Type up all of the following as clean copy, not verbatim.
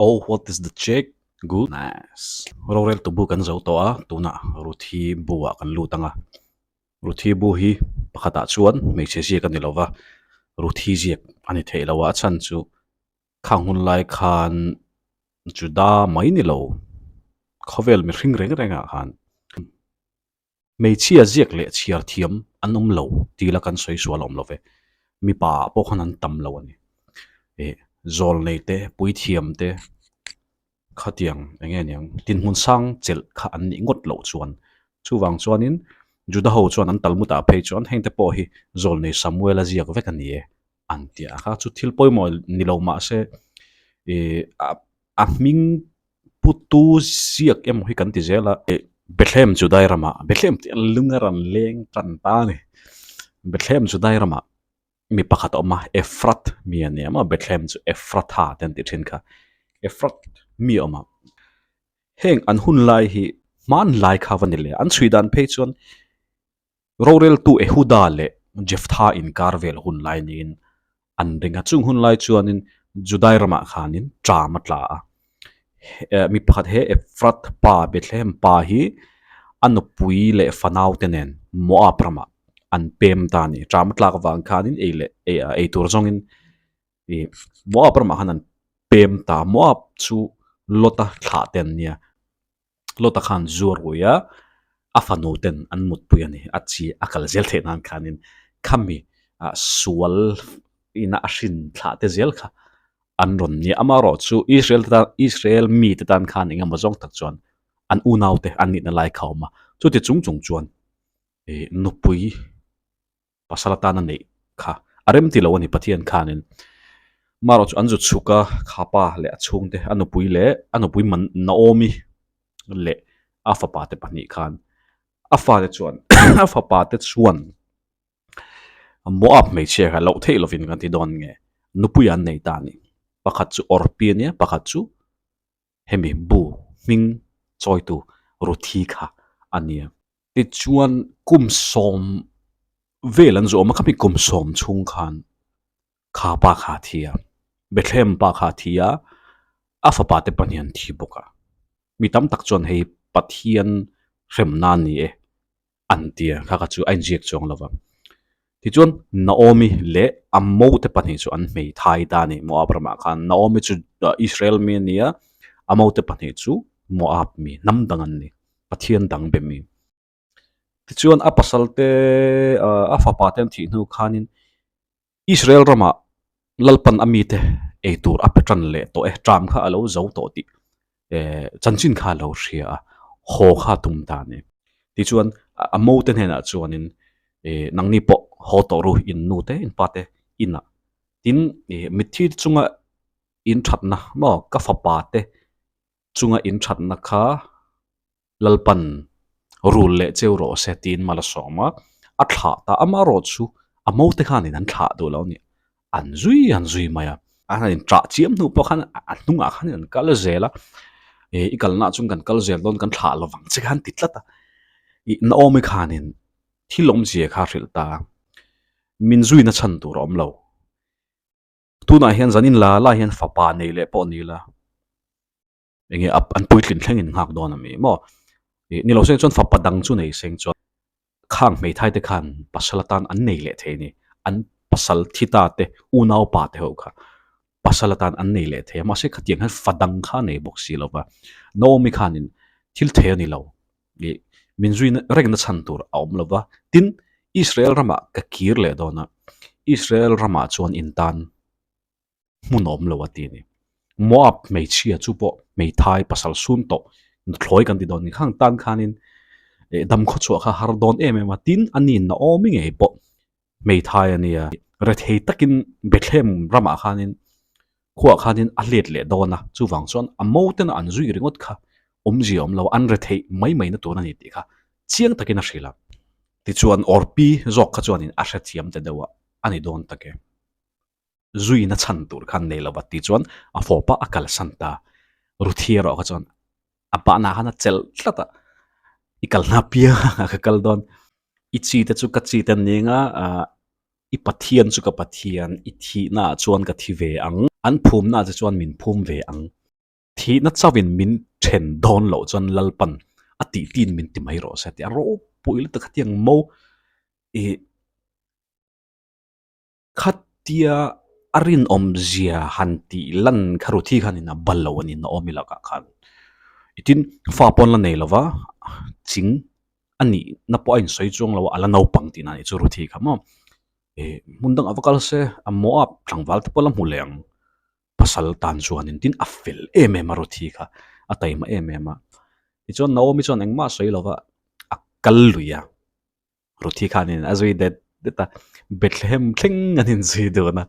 Oh, what is the check? Good. Nice. Rorel to bukan zo to tuna ruthi buwa kan lutanga. Ruthi bu hi pakata chuan me che kan nilowa. Ruthi ziek ani theilawa chan chu khangun lai khan juda mai nilo. Khovel mi ring renga khan. Me chia ziek le chiar thiam anum lo tila kan soi swalom love. Mi pa po khanan tam lo ani. Zol nei te pui thiam te khatiang enge niang tin hun sang chel kha an ni ngot lo chuan chuwang chuanin juda ho chuan an talmuta phei chuan hengte po hi zol nei samuel aziak vek ani e antia kha chu thil poimo nilo ma se a ming putu siak em hi kan ti zela bethlem judai rama bethlem ti lungaran leng tan ta ni bethlem judai rama mi pakhat oma efrat mi ani ama bethlem chu efratha ten ti thin kha efrat mi oma heng an hun lai hi man lai kha vanile an suidan phe chon rorel tu ehuda le jeftha in karvel hun lai nin an ringa chung hun lai chuanin judai rama khanin tramatla mi pakhat he efrat pa bethlem pa hi anupui le fanau tenen moab rama an pem tani tramatla ka wang khanin eile e tur zongin e moab rama hanan pem ta moab chu lota thla ten nia lota khan zur huya afanoten an mut puyani achi akal zel the nan khanin khami sual ina ashin thla te zel kha an ron ni amaro chu israel mi te tan khan inga mazong tak chuan an unaute an ni na lai khawma chu ti chung chuan nupui pasalata na nei kha arem ti lo ani pathian khanin maro chu anju chuka khapa le achung te anupui man naomi le afa pa te pani khan afa te chuan afa pa te chuan moab me che ga lo thei lovin kan ti don nge nupui an nei ta ni pakhat chu orpiania pakhat chu hemi bu ming choi tu ruthi kha ania ti chuan kum som velan zo ma khami kum som chung khan kha pa kha thia bethlem pa kha thia afa pa te panian thi boka mi tam tak chon hei pathian remna ni e antia kha ka chu ain jek chong lova ti chuan naomi le ammo te pani chu an mei thai ta ni moab rama khan naomi chu israel me nia ammo te pani chu moab mi namdang an ni pathian dang be mi ti chuan apasalte afa paten thi nu khanin israel rama lalpan amite eitur apetran le to tram kha alo zo to ti chanchin kha lo ria ho kha tum ta ne ti chuan amo ten hena chuanin nangni po ho to ru in nu te in pate ina tin mithi chunga in thatna mo ka fa pa te chunga in thatna kha lalpan rul le cheuro setin mala soma athla ta amaro chu amo te khan in an thla do lo ni anzui maya in tra chiam nu po khan anunga khan an kal zela ikalna chung kan kal zel don kan thla lawang che khan titlata naomi khanin thilom je kha rilta minzui na chan tur om lo tuna hian zanin la hian fapa nei le po ni la enge an puitlin thlengin ngak don ami mo ni lo se chon fapa dang chu nei seng chon khang mei thai te khan pasalatan an nei le the ni an pasal thita te unau pa te ho kha pasalatan an nei le the ma se khatiang han fadang kha nei boxi lova naomi khanin thil the ni lo minzui regna chan tur aum lova tin israel rama ka kir le dona israel rama chuan intan munom lo atini moab mei chia chu po mei thai pasal sun to thloi kan ti don ni khang tan khanin dam kho chu kha har don em tin ani na omi nge po mei thai ania re thei takin bethlem rama khanin khuwa khanin alet le dona chu wang chon amo ten an zui ringot kha omji om lo an re thei mai na to na ni ti kha chiang takin a hrila ti chuan orpi zok kha chuan in a hre thiam te dewa ani don take zui na chan tur khan nei lo ti chuan a fopa akal santa ruthia ro kha chuan apa na hana chel tlata ikal na pia ka kal don ichi te chu ka chi ten ninga i pathian chu ka pathian i thi na chuan ka thi ve ang an phum na chuan min phum ve ang thi na chawin min then don lo chon lalpan ati tin min ti mai ro sa ti ro puil ta khatiang mo e khatia arin omzia hanti lan kharuthi khanin a ballo ani na omila ka khan itin fa pon la nei lova ching ani na po in soi chung lo ala no pang ti na ni chu ruthi khamo e mundang avakal se ammo ap tlangwal te polam huleng pasal tan chuan in tin afel eme maruthi kha atai ma eme ma ti chon naomi chon engma soi lova akal luya ruthi khanin azui that deta bethlehem thleng anin zui do na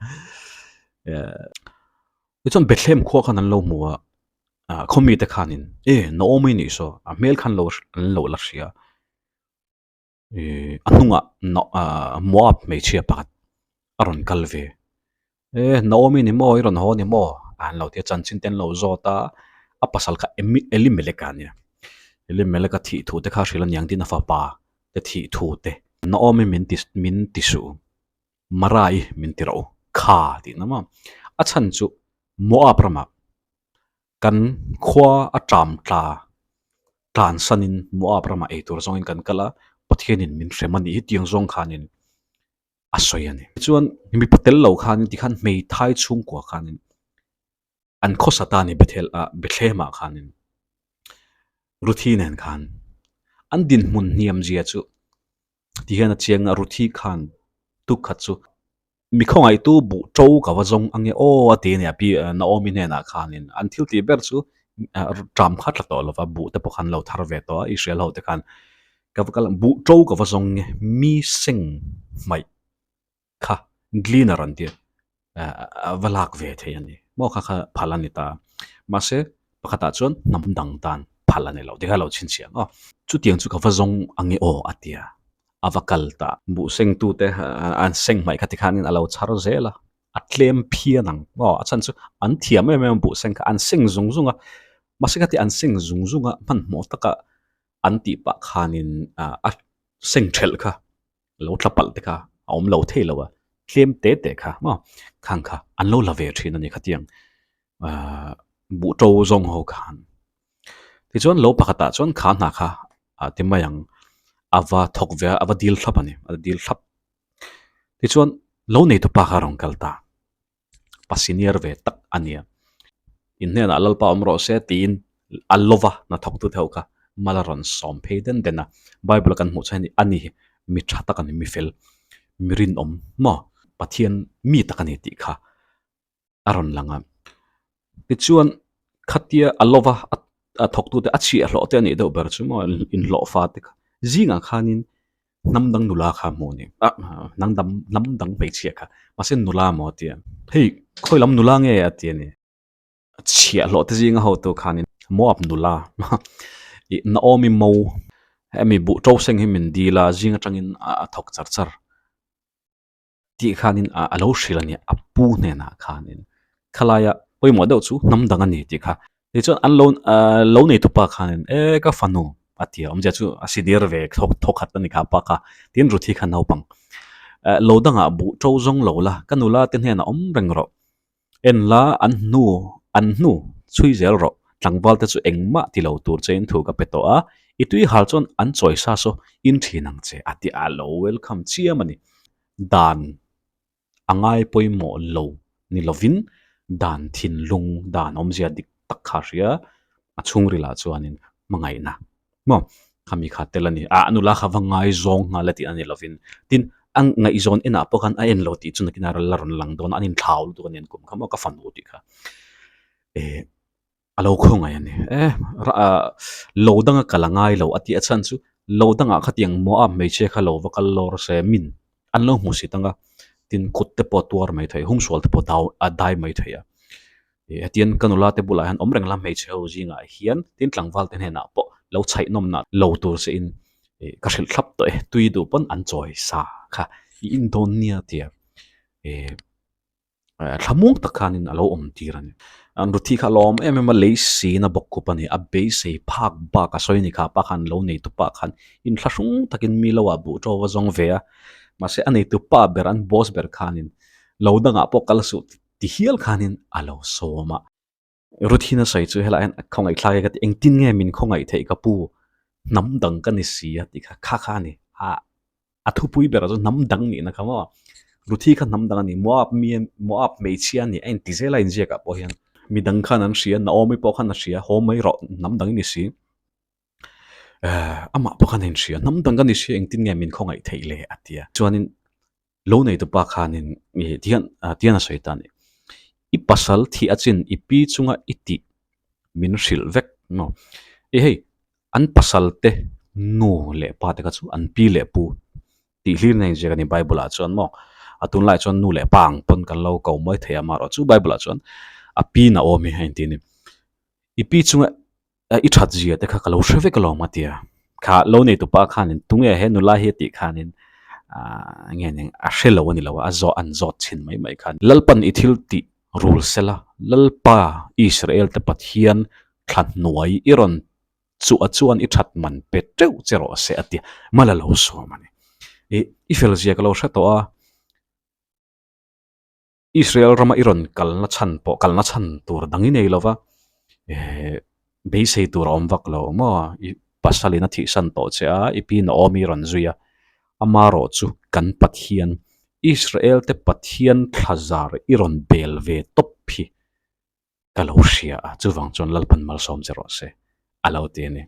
ti chon bethlehem kho khan an lo muwa khomi te khanin naomi ni so a mel khan lo an lo la ria anunga no moab me chia pakat aron kalve naomi ni mo iron ho ni mo an lo te chan chin ten lo zota a pasal kha elimeleka ni elimeleka thi thu te kha shrilan yang tin afa pa te thi thu te naomi min tisu marai min tiro kha ti nama a chan chu moab rama kan khwa a tram tla tlan sanin moab rama e tur zongin kan kala pathianin min remani hi tiang zong khanin asoyani chuan mi patel lo khan ti khan mei thai chung kwa khanin an khosatani bethel a bethlema khanin ruthi nen khan an din mun niam zia chu ti hana chiang a ruthi khan tu khat chu mi khongai tu bu chou ka wa zong ange o ate ne api naomi ne na khanin an thil ti ber chu tram khat la to lo wa bu te po khan lo thar ve to israel ho te khan ka kal bu chou ka wa zong mi sing mai kha glina ran ti valak ve the yani mo kha kha phalani ta ma se pakhata chon namdang tan phalani lo dekha lo chin chiang chu tiang chu ka wa zong ange o atia avakal ta bu seng tu te an seng mai khati khanin alo char zela atlem phianang achan chu an thiam em bu seng ka an seng zung zunga masikati an seng zung zunga man mo taka an ti pa khanin a seng thel kha lo tlapal te kha om lo theilowa tlem te kha ma khang kha an lo lave thin ani khatiang bu to zong ho khan ti chon lo pakhata chon kha na kha timayang ava thokve ava dil thlap ani dil thlap ti chuan lo nei to pa kharong kalta pasinier ve tak ania in ne na lalpa omro se tin allova na thok tu theu ka malaron som pheiden dena bible kan mu chani ani mi thata kan mi fel mirin om mo pathian mi takani ti kha aron langa ti chuan khatia allova thok tu te achi a hlo te ani do ber chu mo in lo fa te zinga khanin namdang nula kha mo ni namdang pe chia kha masen nula mo ti hei khoilam nula nge ati ni chia lo te zinga ho to khanin mo ap nula i naomi mo emi bu to seng hi min dila zinga tangin a thok char char ti khanin a lo shilani apu ne na khanin khalaya poi mo do chu namdang ani ti kha ti chon an lo nei tu pa khanin ka fanu atia omja chu asidir ve thok khat ni kha pa kha tin ruthi khan ho pang lo danga bu to zong lo la kanula ten hena om reng ro en la an nu chui zel ro tlangwal te chu engma ti lo tur chen thu ka peto a itui hal chon an choi sa so in thinang che ati a lo welcome chia mani dan angai poimo lo ni lovin dan thin lung dan omzia dik tak kha ria achung rila chuanin mangai na mo kami khatelani anula khawangai zong nga lati ani lovin tin ang ngai zon ena pokan a en lo ti chuna kinara laron lang don anin thaul tu nen kum khamo ka fan ti kha alo khonga yani lo danga kalangai lo ati achan chu lo danga khatiang mo a me che kha lo vakal lor se min an lo mu si tanga tin kut te po tuar mai thai hung sol te po daw a dai mai thaya atian kanula te bula han omreng lam me che ho jinga hian tin tlangwal te na po lo chai nom na lo tur se in ka hril thlap to tui du pon an choi sa kha in don nia tia thamung takhanin alo om tirani an ruthi kha lom em le si na bok kupani a be se phak ba ka soini kha pa khan lo nei tu pa khan in thlashung takin mi lo abu to wa zong ve ma se anei tu pa beran boss ber khanin lo danga po kal su ti hial khanin alo soma routine sai chu hela an khongai thlai ka eng tin nge min khongai thei ka pu nam dang kan ni sia ti kha kha ni a thu pui bera chu nam dang ni na khama ruthi kha nam dang ni mo ap mei chia ni en ti zela in je ka po hian mi dang khan an sia na omi po khan na sia ho mai ro nam dang ni si ama po khan en sia nam dang kan ni sia eng tin nge min khongai thei le atia chuanin lo nei to pa khanin mi tian a sai ta ni I pasal thi achin ipi chunga iti min hril vek no hei an pasal te nu le pa te ka chu an pi le pu ti hlir nei je ni bible a chon mo atun lai chon nu le pang pon kan lo ko moi thea ma ro chu bible a chon a pi na o mi hen ti ni ipi chunga I that ji te kha ka lo hreve ka lo ma tia kha lo nei tu pa khanin tunge he nu la he ti khanin nge neng a hrelo ni lo a zo an zot chin mai khan lalpan ithil ti rule sela lalpa Israel te pathian thlat nuai iron chu a chuan I that man pe treu chero se atia mala lo so mani ifel zia ka lo hra to a Israel rama iron kalna chan tur dangi nei lova be sei tur om vak lo mo pasalina thi san to che a ipi na omi ron zuya amaro chu kan pathian Israel te pathian thazar iron belve tophi kalosia chuwang chon lalpan mal som zero se alo te ni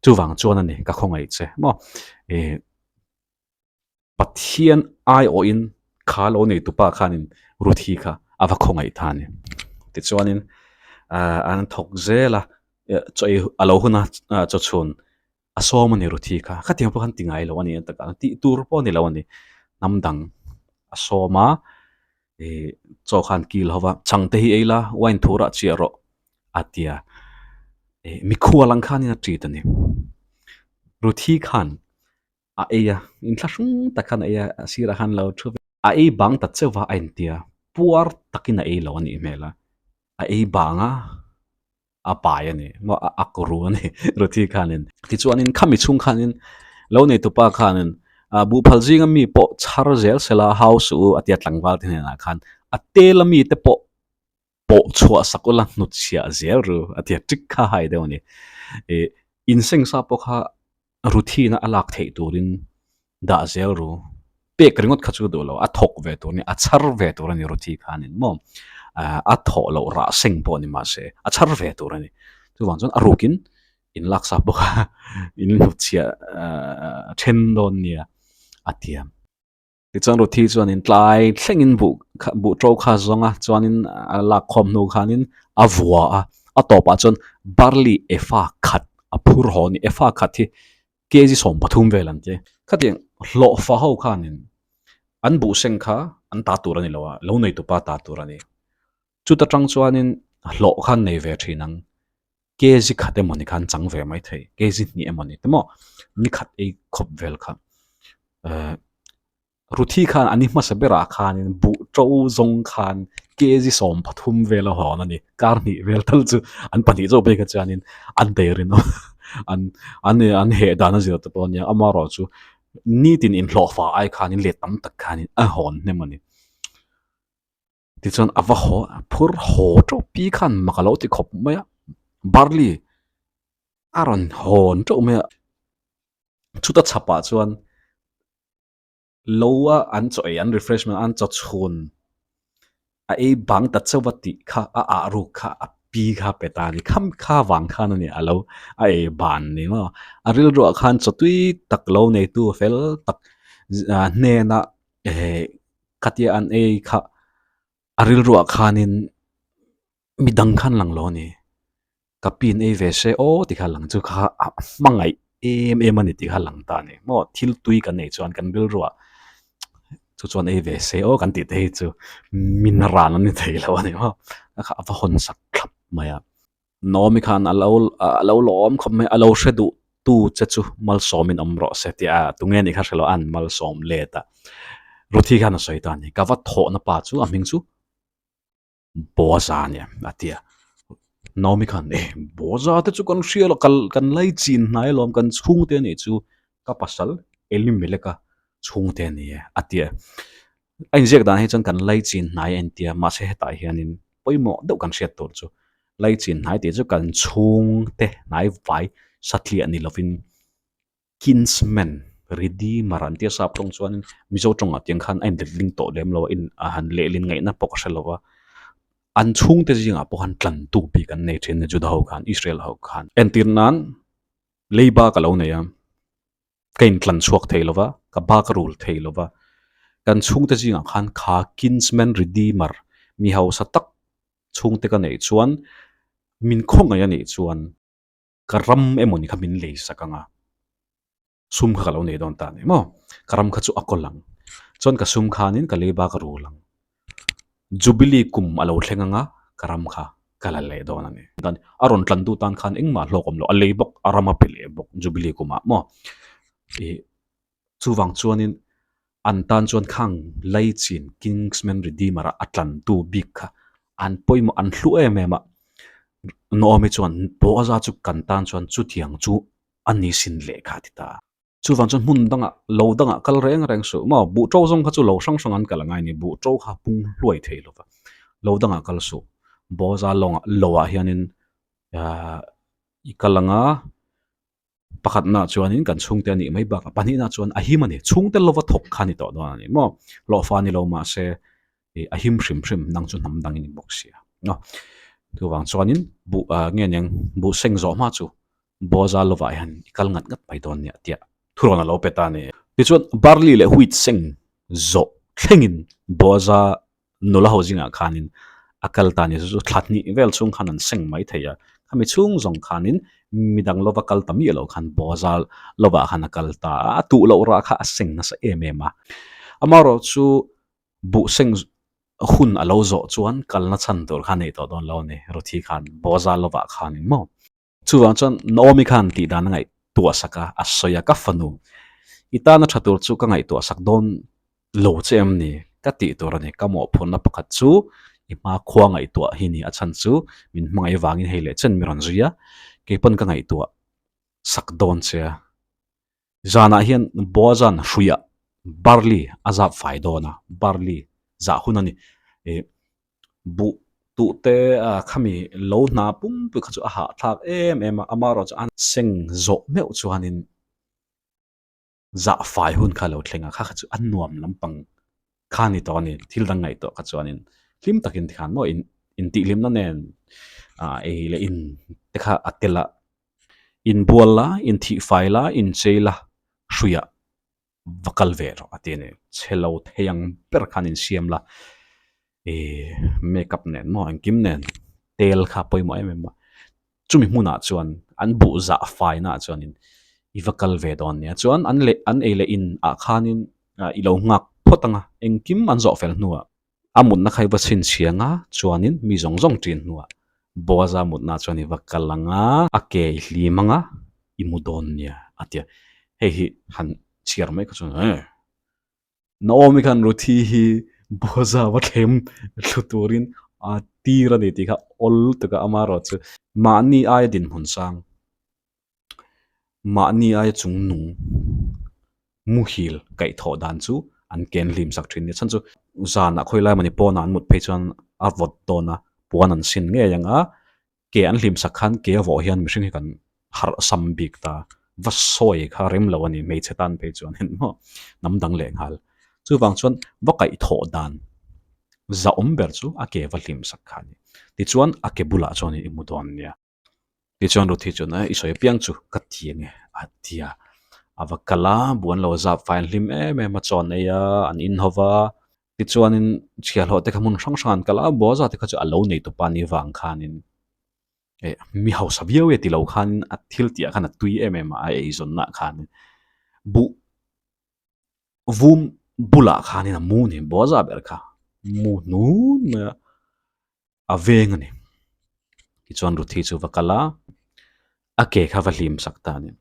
chuwang chon ani ka khongai che mo pathian ai o in khalo nei tupa khanin ruthi kha awa khongai thani ti chuanin an thok zela choi alo huna cho chun asom ni ruthi kha khatiang po khan tingai lo ani ta ka ti tur po ni lo ani namdang asoma cho khan kil hawa changte hi eila wain thura chiaro atia mi khualang khan ina tri tani ruthi khan a eya in thlasung takhan eya sira han lo thu a e bang ta chewa ain tia puar takina e lo ani mela a e banga a paya ni mo akru ani ruthi khanin ti chuanin khami chung khanin lo nei tu pa khanin bu phaljing mi po char zel sela house u atia tlangwal tin na khan a telami te po chua sakula nut sia zel ru atia tik kha hai de oni inseng sa po kha ruthi na alak thei turin da zel ru pe kringot khachu do lo a thok ve tur ni a char ve tur ni ruthi khanin mo a tho lo ra seng po ni ma se a char ve tur ni chu wang chon arukin in laksa po kha in nuchia thendon nia atiam ti chon ruthi chuan in tlai thlengin bu tro kha zonga chuanin la khom nu khanin avua a topa chon barley efa khat a phur ho ni efa khat hi keji som pathum velam te khatiang lo fa ho khanin an bu seng kha an ta tur ani lowa lo nei tu pa ta tur ani chu ta tang chuanin lo khan nei ve thinang keji khate moni khan chang ve mai thei keji ni emoni temo ni khat ei khop vel kha ruthi khan ani ma sabera khanin bu tro zong khan keji som pathum vela hon ani karni vel thal chu an pani zo be ka chanin an derin an he dana zira to ponya amaro chu nitin in hlofa ai khanin le tam tak khanin a hon ne mani ti chon awa ho phur ho to pi khan makalo ti khop maya barley aron hon to me chuta chapa chuan lowa an choi an refreshment an cho chhun a e bang ta chawati kha a ru kha a pi kha petani kham kha wang khan ani alo a e ban ni ma a ril ro khan chotui tak lo nei tu fel tak ne na katia an e kha a ril ro khanin midang khan lang lo ni kapin e ve se o ti kha lang chu kha mangai em ani ti kha lang ta ni mo thil tui kan nei chuan kan ril ro chu chuan e ve se o kan ti te chu min ran ani thei lo ani ho kha va hon sak thlap maya nomi khan alo lom khom me alo shedu tu che chu mal somin amro se ti a tunge ni kha shelo an mal som le ta ruthi khan soi ta ni ka va tho na pa chu aming chu boza ni atia nomi khan boza te chu kan hrial kan lai chin hnai lom kan chung te ni chu ka pasal elim meleka chung te ni atia anh ziak dan he chan kan lai chin hnai en tia ma se ta hianin poimo deuh kan hriat tur chu lai chin hai te chu kan chung te nai vai satli ani lovin kinsman redeemer an tia sap tong chuan mizo tonga tiang khan ein ling to lem lo in a han le lin ngai na pok shalowa an chung te jinga po han tlan tu pi kan nei thin juda ho khan Israel ho khan entir nan leiba ka lo ne ya kain tlan chuak theilova ka ba ka rul theilova kan chung te jinga khan kha kinsman redeemer mi hau sa tak chung te ka nei chuan min khong aya nei chuan karam emoni kha min lei sakanga sum kha lo nei don ta ne mo karam kha chu akolang chon ka sum khanin ka leiba ka rulang jubilee kum alo thlenganga karam kha kala le don ani dan aron tlan du tan khan engma hlokom lo alei bok arama pele bok jubilee kuma mo e chuwang chuanin an tan chuan khang lai chin kingsman redeemer atlan tu big kha an poimo an hlu em ema no me chuan bo za chu kan tan chuan chu thiang chu ani sin le kha ti ta chuwang chuan mun danga kal reng su ma bu to zong kha chu lo sang sang an kala ngai ni bu to kha pung hluai theilo wa lo danga kal su bo za longa lowa hianin ikalanga pakhat na chuanin kan chungte ani mai ba pani na chuan ahim ani chungte lova thok khani to don ani mo lo fa ni lo ma se ahim shrim nang chu nam dang in boxia no tu wang chuanin bu nge nyang bu seng zo ma chu bo za lova han ikal ngat pai don nia tia thurona lo peta ni ti chuan barley le wheat seng zo thlengin bo za nola housing a khanin akal ta ni chu thlatni vel chung khanan seng mai theya khami chung zong khanin midang lova kal tami lo khan bozal lova khan kal ta tu lo ra kha seng na sa emema amaro chu bu seng hun alo zo chuan kal na chan tur khan ei to don lo ne rothi khan bozal lova khan mo chu wang chan nomi khan ti dan ngai tua saka asoya ka fanu itana thatur chu ka ngai to sak don lo chem ni ka ti tur ne ka mo phun na pakhat chu ima khuang ai to hi ni achan chu min mangai wangin hele chen miron zuya ke pon ka ngai to sak don che zana hian bozan hruya barley azap fai dona barley za hunani e bu tu te khami lo na pum pu khachu a ha thak em amaro cha an seng zo meu chuanin za fai hun kha lo thlenga kha khachu an nuam lampang khani to ni thil dang ngai to kha chuanin lim takin khan mo in ti lim na nen e le in te kha atela in buala in thi faila in chela hruya vakal ver atene chelo theyang per khan in siamla e makeup nen mo an kim nen tel kha poimo em chumi hmuna chuan an bu za fai na chuan in ivakal ve don nia chuan an ele in a khanin ilo ngak photanga engkim an zo fel nuwa amun na khai ba chin chianga chuanin mi zong zong tin nuwa boza mut na chuan ivakalanga ake hlimanga imudon nia atia hi han chiar mai ka chuan naomi khan ruthi hi boza wa thlem hluturin a tira de ti kha ol taka amaro chu mani ai din hun sang mani ai chung nung muhil kai tho dan chu an ken lim sak thin ni chan chu zana khoilai mani pon an mut pe chuan a vot dona puan an sin nge yanga ke an lim sak khan ke vo hian mihring hi kan har sam bik ta vasoi kha rem lawani mei chetan pe chuan hen mo nam dang leng hal chu wang chuan vakai tho dan za omber chu a ke va lim sak khani ti chuan a ke bula chuan i mudon nia ti chuan ru thi chuan a isoi piang chu ka thienge atia avakala buan lo za file lim ma chon ya an in hova ti chuanin chial ho te khamun sang sang kala bo za te kha chu alo nei to pani wang khanin mi hau savio e ti lo khan a thil tia khan a tui a e zon na khan bu vum bula khanin a mu ni bo za ber kha mu nu na a veng ani ti chuan ru thi chu vakala a ke kha va hlim sakta ni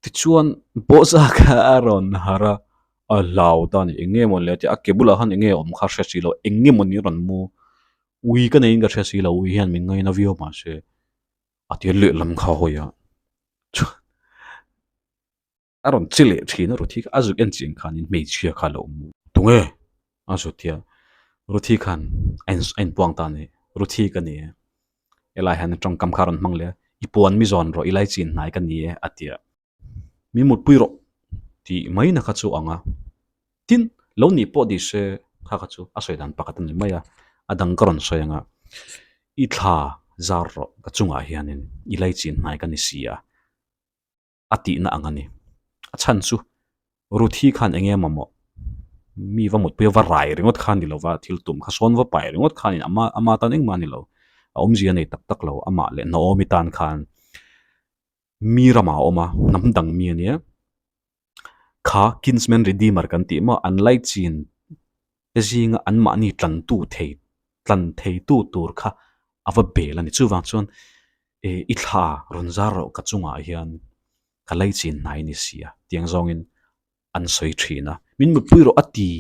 ti chuan bo za kha aron hara a lau ta ni enge mon le ti a ke bula han enge om kha hre si lo enge mon ni ron mu ui ka nei ga hre si lo ui hian min ngai na vio ma se ati le lam kha hoya aron chile thina ru thi azuk en ching khan in mei chia kha lo mu tunge aso tia ru thi khan en puang ta ni ru thi ka ni elai han trong kam kharon mang le ipuan mi zon ro ilai chin nai kan ni atia mi mut pui ro ti mai na kha chu anga tin lo ni po di se kha kha chu a soi dan pakatan ni maya adang karon soyanga i thla zar ro ka chunga hianin ilai chin nai kan ni sia ati na angani achan chu ruthi khan enge mamo mi va mut pe va rai ringot khan ni lo wa thil tum kha son va pai ringot khan in ama tan eng mani lo om zia nei tak tak lo ama le no mi tan khan mi rama oma nam dang mi ania kha kinsman redeemer kan ti ma unlike chin zinga an ma ni tlan thei tu tur kha ava bel ani chu wang chon i thla runzar ro ka chunga hian kalai chin nai ni sia tiang zong in an soi thina min mu puiro ati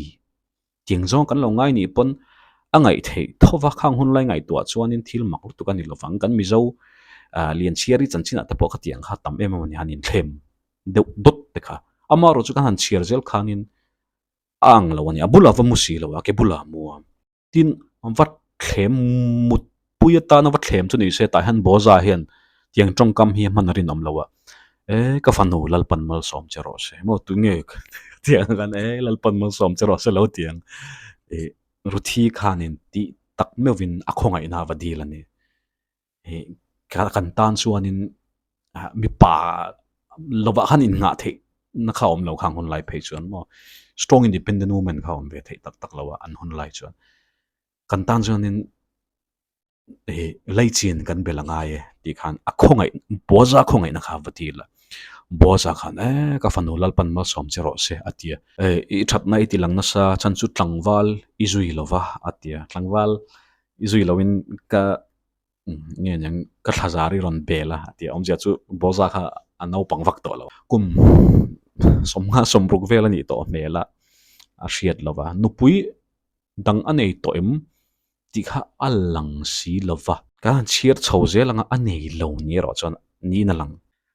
tiang zong kan lo ngai ni pon angai thei thowa khang hun lai ngai tua chuan in thil mak tu kan ni lovang kan mi zo lian chiari chanchina te po kha tiang kha tam em mani hanin thlem de dot te kha ama ro chu kan han chiar zel khanin ang lo ani abula va musi lo ke bula mu tin vat thlem mut puya ta na vat thlem chu ni se ta han boza hian tiang tong kam hi man rin om lowa ka fanu lalpan mal som chero se mo tu nge tiang kan lalpan mal som chero se lo tiang ruthi khanin ti tak mewin akhonga ina vadil ani kan tan chuanin mi pa lova han in nga the na khawm lo khang hun lai phei chuan mo strong independent woman khawm ve thei tak tak lawa an hun lai chuan kan tan chuanin lai chin kan belanga ye ti khan akhongai boza khongai na kha vadila boza khan ka fanu lalpan mal som chero se atia I that nai ti lang na sa chan chu tlangwal izui lova atia tlangwal izui lovin ka nge nyang ka thazari ron bela atia omja chu boza kha anau pangwak to lo kum somnga sombruk vela ni to mela a hriat lova nupui dang anei to em ti kha alang si lova ka chiar chhoze langa anei lo ni ro chon ni na lang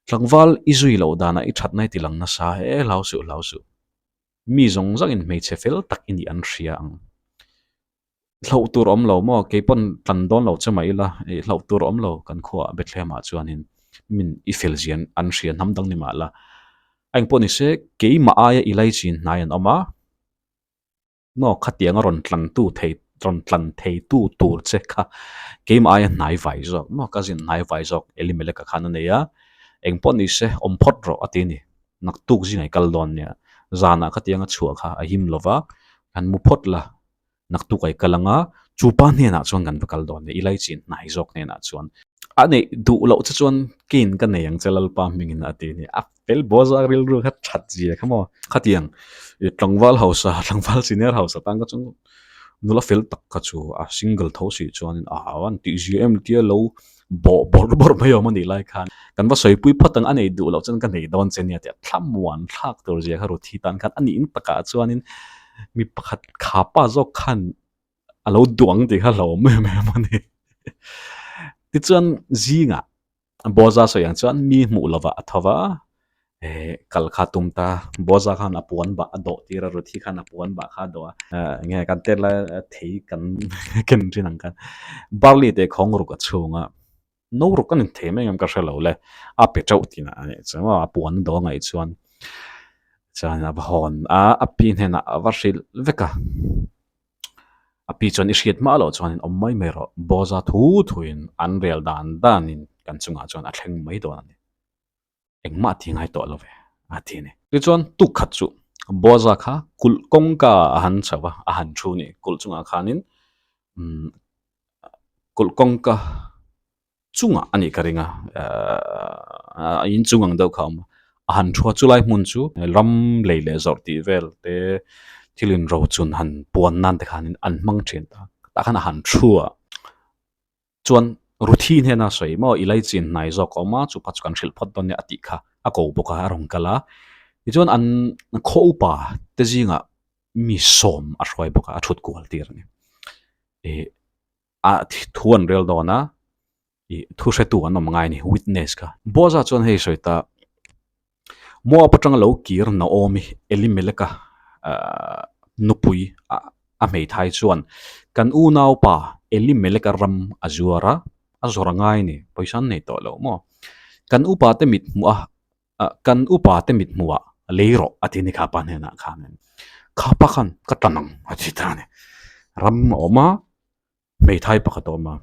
tlangwal izui lo dana I that nai ti lang na sa lausu mi zong zang in mei chefel tak in di an hria ang hlau tur om lo mo ke pon tlan don lo chamai la hlau tur om lo kan khwa bethlema chuanin min I fel zian an hria nam dang ni ma la anh poni se ke ma aya ilai chin nai an ama no khatiang ron tlan thei tu tur che kha ke ma aya nai vai zo mo ka zin nai vai zo elimele ka khana ne ya eng poni se om phot ro atini nak tuk zingai kal don nya zana khatianga chua kha ahim lova kan mu phot la nak tu kai kalanga chupa ne na chuan kan bakal don ilai chin nai zok ne na chuan ane du lo chuan kin kan ne yang chelal pa mingin ati ni apel boza ril ru khat that ji khamo khatiang tlangwal house tlangwal senior house tang ka chung nula fel tak ka chu a single thosi chuan a wan tgm tia lo bor mayo mani lai khan kan va soi pui phatang ane du lo chan kan nei don chen ya te thlam wan thak tur je kha ru thi tan khan ani in taka chuanin mi pakhat khapa zo khan alo duang ti kha lo me mani ti chuan zinga boza so yang chuan mi mu lova athawa kal khatum ta boza khan apuan ba ado tira ruthi khan apuan ba kha do nge kan terla thei kan ken rinang kan barley te khong ru ka chunga no ru kan the me ngam ka shelo le a pe chau tina chama apuan do ngai chuan chana bhon a pin hena varshil veka api chon ishiet ma lo chuan ommai mero boza thuin unreal dan in kan chunga chuan a thleng mai do ani engma tingai to love athine ti chuan tu khat chu boza kha kul kongka han chawa a han thu ni kul chunga khanin kul kongka chunga ani karinga in chungang do kham a han thua chulai mun chu ram leile zor ti vel te thilin ro chun han puan nan te khanin an mang chen ta khan han thua chuan ruthi ne na soi mo ilai chin nai zo ko ma chu pach kan hril phot don ne ati kha a ko boka rong kala ti chuan an kho pa te zinga mi som a roi boka a thut kol tir ni a thuan rel dona thu se tu an mangai ni witness ka boza chuan hei soita mo patang lo kir na omi elimeleka nupui a mei thai chuan kan u nau pa elimeleka ram azuara azorangai ni poisan nei to lo mo kan upa te mit mu a kan upa te mit muwa leiro atini kha pan hena khanen khapa khan katanang achitane ram oma mei thai pakatoma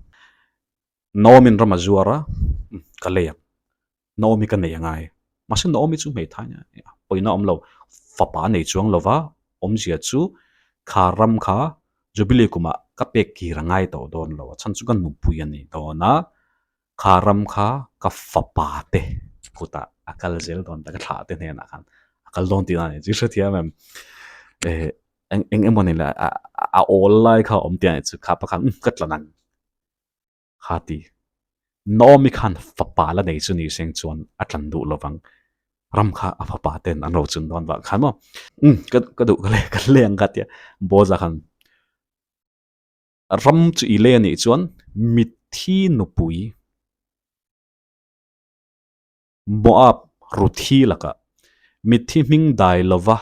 nomin ramazuara kaleya nomi kan nei ngai masin nomi chu mei thai nya poina omlo fapa nei chuang lova omzia chu kharam kha jubilee kuma kapek ki rangai to don lo chan chu kan nupui ani to na kharam kha ka fapa te kuta akal zel don ta ka tha te ne na khan akal don ti na ne ji thia mem eng emoni la a all lai kha om tia chu kha pa khan katlanan khati nomi khan fapa la nei chu ni seng chuan atlan du lovang ram kha a fapa ten an ro chun don wa khan mo ka du ka leng ka tia boza khan ram chu i le ni chuan mithi nupui moab ruthi laka mithi ming dai lova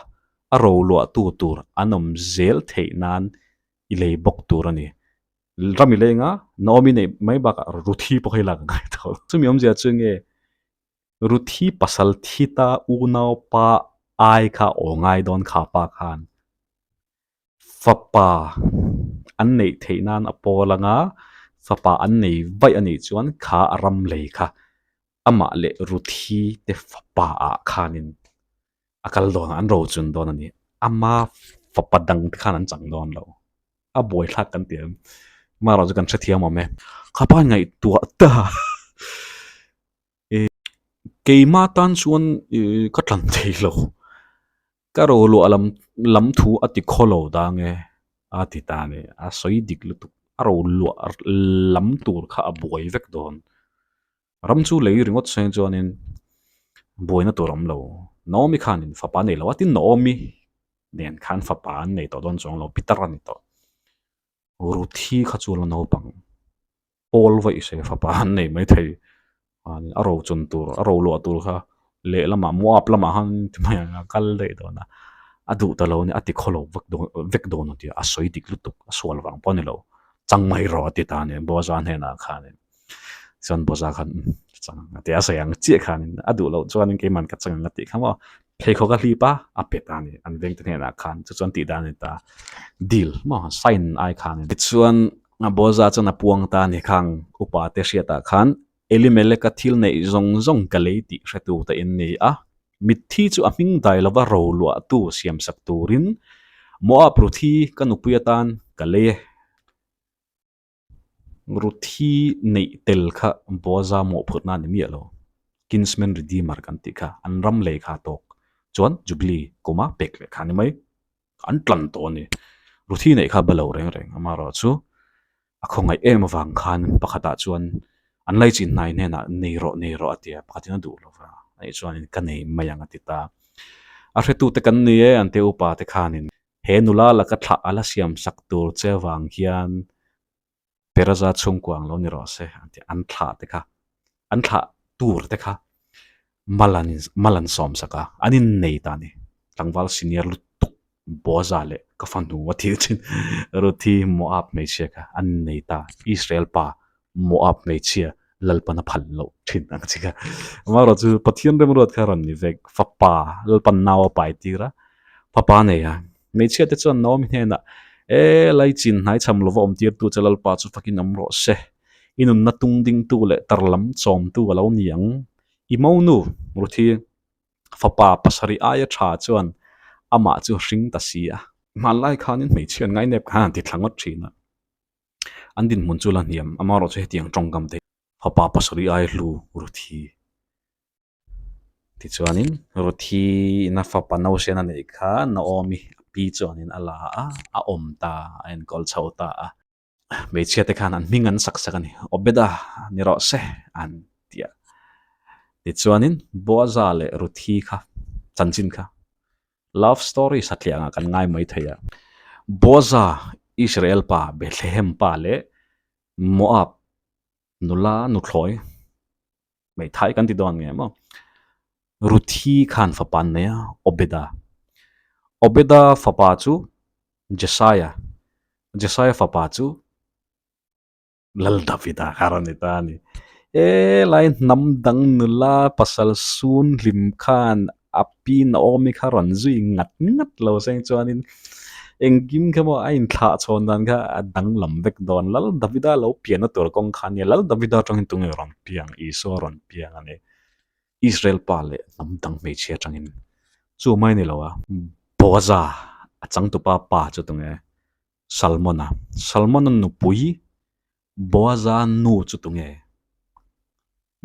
aro lo tu tur anom zel theinan ilei bok tur ani rami lenga nomi nei mai ba ruthi po khela ngai to chumi om ja chunge ruthi pasal thita unau pa ai kha ongai don kha pa khan fapa an nei theinan apolanga fapa an nei vai ani chuan kha aram lei kha ama le ruthi te fapa a khanin akal don an ro chun don ani ama fapadang khan an chang don lo a boy thak kan tiam ma ro kan thia mo me khapa ngai tu ta keima tan chuan ka tlan thei lo ka ro lo alam lam thu ati kholo da nge ati ta ne a soi dik lu tu a ro lo lam tur kha a boy vek don ram chu lei ringot seng chuanin boy na turam lo nomi khanin fapa nei lo ati nomi nen khan fapa nei to don chong lo pitaran to ruthi kha chu lo no pang pol vai se fapa nei mai thei an aro chun tur aro lo tur kha le lama muap lama han timaya kal dei do na adu ta lo ni ati kholo vek do no ti a soi dik lutuk a sol wang pon lo changmai ro ti ta ne bo zan he na kha ne chon bo za khan chang ati a sayang chi khan adu lo chuan ke man ka chang ati khama phei kho ka hli pa a pe ta ni an veng te ne na khan chu chuan ti da ni ta deal ma sign ai khan ni chuan a bo za chana puang ta ni khang upa te sia ta khan elimelek ka thil nei zong zong ka le ti hretu ta in nei a mithi chu a hming dai lova ro lua tu siam sak turin mo a pruthi kan upuyatan ka le ruthi nei tel kha boza mo phutna ni mi alo kinsman redeemer kan ti kha anram le kha tok chuan jubilee kuma pek le kha ni mai an tlan to ni ruthi nei kha balo reng reng amaro chu a khongai em awang khan pakhata chuan an lai chin nai ne na nei ro atia pakhatina du lova ai chuan in kanei mayang atita a hretu te kan ni e ante upa te khanin he nula la ka thla ala siam sak tur chewang hian peraza chungkwang lo ni ro se ante an thla te kha an thla tur te kha malan som saka anin nei ta ni tlangwal senior lu tuk boza le ka fanu wathi chin ruthi moab me cheka an nei ta israel pa moab me chia lalpana phallo thin ang chika maro chu pathian rem rot kharon ni vek fapa lalpan nawa pai tira papa ne ya me chia te chon nom he na e lai chin nai cham lova om tir tu chalal pa chu fakin amro se inun na tung ding tu le tarlam chom tu alo niang imonu ruthi fapa pasari aya tha chuan ama chu hring ta sia malai khanin me chian ngai nep khan ti thlangot thina andin mun chu la niam amaro che tiang tongkam te fapa pasari ai lu ruthi ti chuanin ruthi na fapa no se na nei kha na omi pi chuanin ala a om ta en kol chauta a me chia te khan an mingan sak sakani obeda ni ro se an tia ti chuanin boza le ruthi kha chanchin kha love story satlianga kan ngai mai thaya boza israel pa bethlehem pa le moab nula nu thloi mai thai kan ti don nge mo ruthi khan fapan ne obeda fapa chu jesaya fapa chu lal Davida karon itani lai namdang nula pasal sun lim khan api na omi karon zui ngat ngat lo seng chuanin engkim kamo ain thla chon dan kha adang lam vek don lal Davida lo pian tur kong khan ye lal Davida tang tung ron piang iso ron piang ane Israel pale namdang me che tangin chu mai ni lo a boza achang tu pa chu tunge Salmon nu pui boza nu chu tunge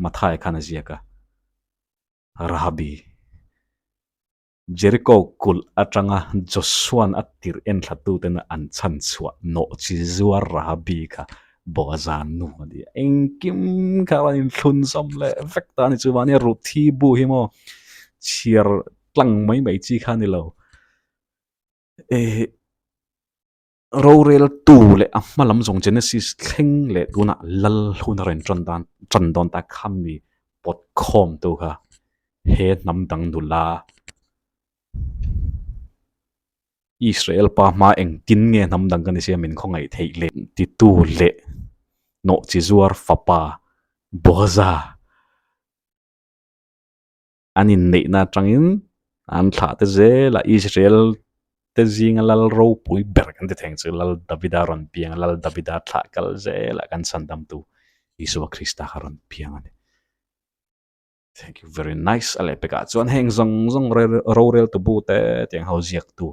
mathai khana ziaka Rahabi Jericho kul atanga Joshua atir en thatu ten an chan chua no chi zuar Rahabi kha boza nu di engkim kawan thun som le vekta ni chuwani ruthi bu hi mo chiar tlang mai chi khani lo e rorel tu le malam jong Genesis thleng le tuna lal hun ren tran don ta khammi pot khom tu kha he nam dang dula Israel pa ma eng tin nge nam dang kan sia min khongai thei le ti tu le no chi zuar fapa boza anin nei na tangin an thla te ze la Israel te zing lal ro pui ber kan te theng chu lal Davida ron piang lal Davida thla kal ze la kan sandam tu Isu Krista ron piang ane thank you very nice ale peka chuan heng zong ro rel tu bu te tiang ho ziak tu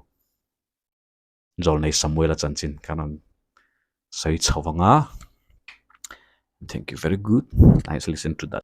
zol nei Samuel chanchin kanon sai chawanga thank you very good nice listen to that